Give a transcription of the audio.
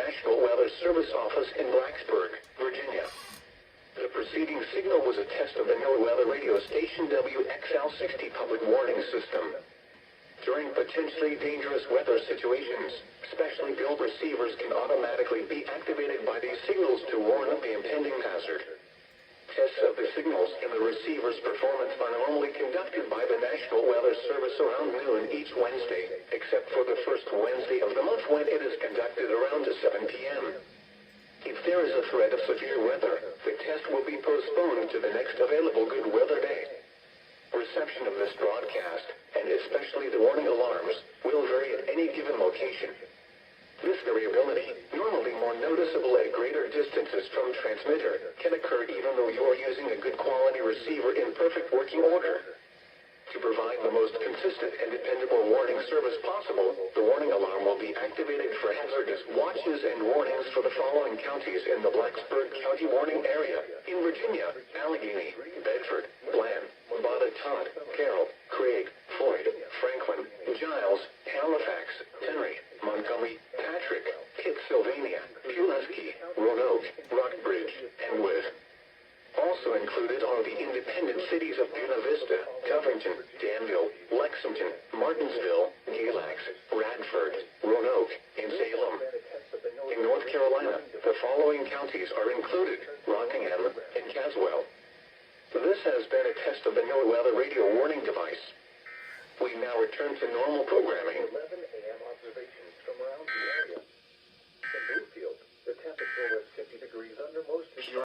National Weather Service office in Blacksburg, Virginia. The preceding signal was a test of the NOAA weather radio station WXL-60 public warning system. During potentially dangerous weather situations, specially built receivers can automatically be activated by these signals to warn of the impending hazard. Tests of the signals and the receiver's performance are normally conducted by the National Weather Service around noon each Wednesday, except for the first Wednesday of the month when it is conducted around 7 p.m. If there is a threat of severe weather, the test will be postponed to the next available good weather day. Reception of this broadcast, and especially the warning alarms, will vary at any given location. This variability, normally more noticeable at greater distances from transmitter, can occur even though you are using a good quality receiver in perfect working order. To provide the most consistent and dependable warning service possible, the warning alarm will be activated for hazardous watches and warnings for the following counties in the Blacksburg County warning area: in Virginia, Allegheny, Bedford, Bland, Todd, Carroll, Craig, Floyd, Franklin, Giles, Halifax, Henry, Montgomery, Patrick, Pittsylvania, Pulaski, Roanoke, Rockbridge, and Wythe. Also included are the independent cities of Buena Vista, Covington, Danville, Lexington, Martinsville, Galax, Radford, Roanoke, and Salem. In North Carolina, the following counties are included: Rockingham and Caswell. This has been a test of the NOAA weather radio warning device. We now return to normal programming. 11 a.m. observations from around the area. In Bluefield, the temperature was 50 degrees under most.